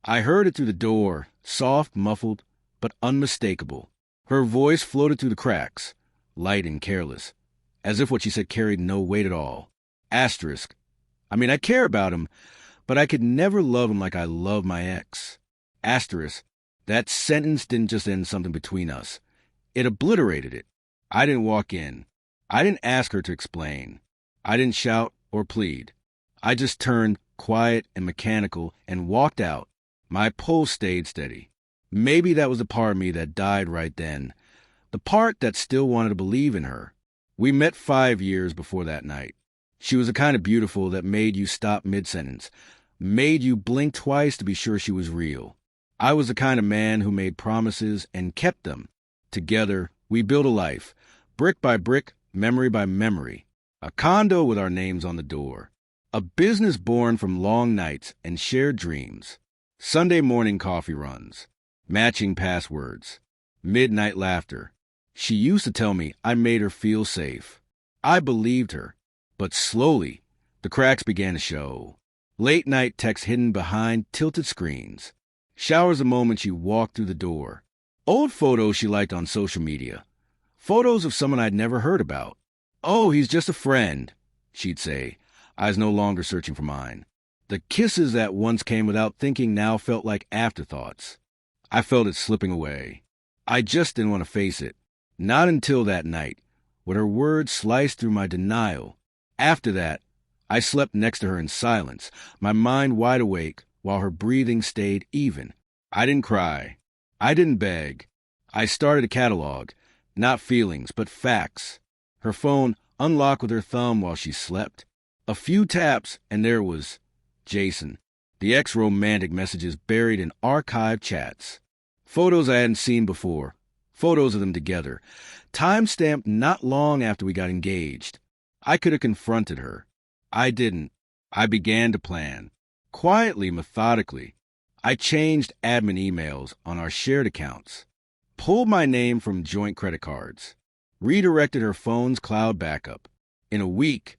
I heard it through the door, soft, muffled, but unmistakable. Her voice floated through the cracks, light and careless, as if what she said carried no weight at all. Asterisk. I care about him, but I could never love him like I love my ex. Asterisk. That sentence didn't just end something between us. It obliterated it. I didn't walk in. I didn't ask her to explain. I didn't shout or plead. I just turned, quiet and mechanical, and walked out. My pulse stayed steady. Maybe that was the part of me that died right then. The part that still wanted to believe in her. We met 5 years before that night. She was the kind of beautiful that made you stop mid-sentence, made you blink twice to be sure she was real. I was the kind of man who made promises and kept them. Together, we built a life, brick by brick, memory by memory. A condo with our names on the door. A business born from long nights and shared dreams. Sunday morning coffee runs. Matching passwords. Midnight laughter. She used to tell me I made her feel safe. I believed her. But slowly, the cracks began to show. Late night texts hidden behind tilted screens. Showers the moment she walked through the door. Old photos she liked on social media. Photos of someone I'd never heard about. "Oh, he's just a friend," she'd say. I was no longer searching for mine. The kisses that once came without thinking now felt like afterthoughts. I felt it slipping away. I just didn't want to face it. Not until that night, when her words sliced through my denial. After that, I slept next to her in silence, my mind wide awake, while her breathing stayed even. I didn't cry. I didn't beg. I started a catalog, not feelings, but facts. Her phone unlocked with her thumb while she slept. A few taps, and there was Jason. The ex-romantic messages buried in archived chats. Photos I hadn't seen before. Photos of them together. Time-stamped not long after we got engaged. I could have confronted her. I didn't. I began to plan. Quietly, methodically. I changed admin emails on our shared accounts. Pulled my name from joint credit cards. Redirected her phone's cloud backup. In a week,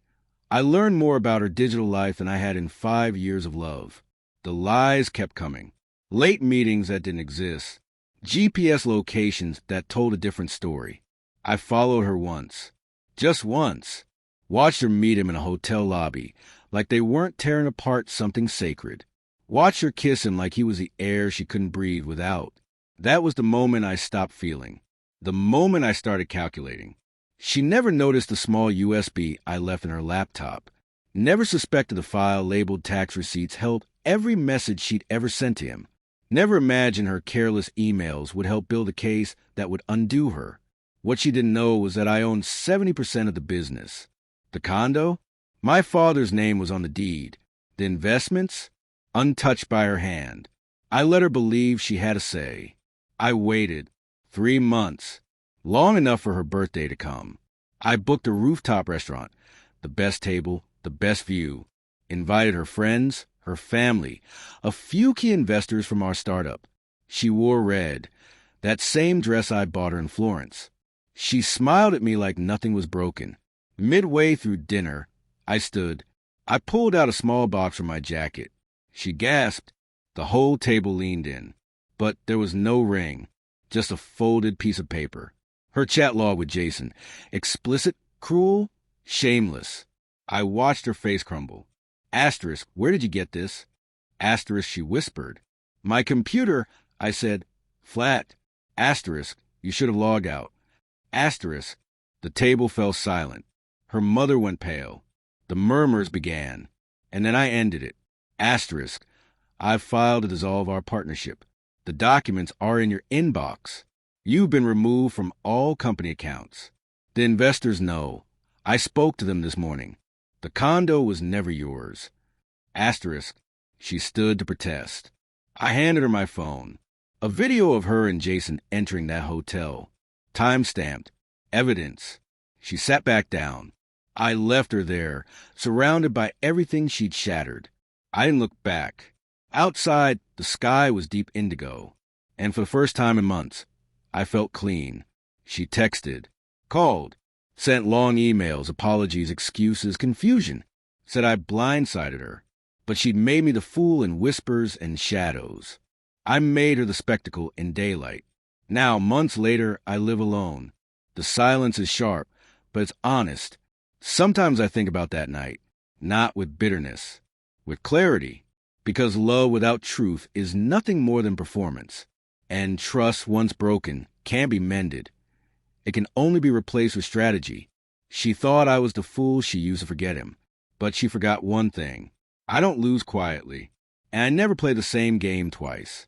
I learned more about her digital life than I had in 5 years of love. The lies kept coming. Late meetings that didn't exist. GPS locations that told a different story. I followed her once. Just once. Watched her meet him in a hotel lobby, like they weren't tearing apart something sacred. Watched her kiss him like he was the air she couldn't breathe without. That was the moment I stopped feeling. The moment I started calculating. She never noticed the small USB I left in her laptop. Never suspected the file labeled tax receipts held every message she'd ever sent to him. Never imagined her careless emails would help build a case that would undo her. What she didn't know was that I owned 70% of the business. The condo? My father's name was on the deed. The investments? Untouched by her hand. I let her believe she had a say. I waited. 3 months. Long enough for her birthday to come. I booked a rooftop restaurant. The best table, the best view. Invited her friends, her family, a few key investors from our startup. She wore red, that same dress I bought her in Florence. She smiled at me like nothing was broken. Midway through dinner, I stood. I pulled out a small box from my jacket. She gasped. The whole table leaned in. But there was no ring, just a folded piece of paper. Her chat log with Jason. Explicit, cruel, shameless. I watched her face crumble. Asterisk, where did you get this? Asterisk, she whispered. My computer, I said. Flat. Asterisk, you should have logged out. Asterisk, the table fell silent. Her mother went pale. The murmurs began. And then I ended it. Asterisk, I've filed to dissolve our partnership. The documents are in your inbox. You've been removed from all company accounts. The investors know. I spoke to them this morning. The condo was never yours. Asterisk, she stood to protest. I handed her my phone. A video of her and Jason entering that hotel. Time-stamped. Evidence. She sat back down. I left her there, surrounded by everything she'd shattered. I didn't look back. Outside, the sky was deep indigo. And for the first time in months, I felt clean. She texted, called, sent long emails, apologies, excuses, confusion. Said I blindsided her. but she'd made me the fool in whispers and shadows. I made her the spectacle in daylight. Now, months later, I live alone. The silence is sharp, but it's honest. Sometimes I think about that night, not with bitterness, with clarity, because love without truth is nothing more than performance, and trust once broken can be mended. It can only be replaced with strategy. She thought I was the fool she used to forget him, but she forgot one thing. I don't lose quietly, and I never play the same game twice.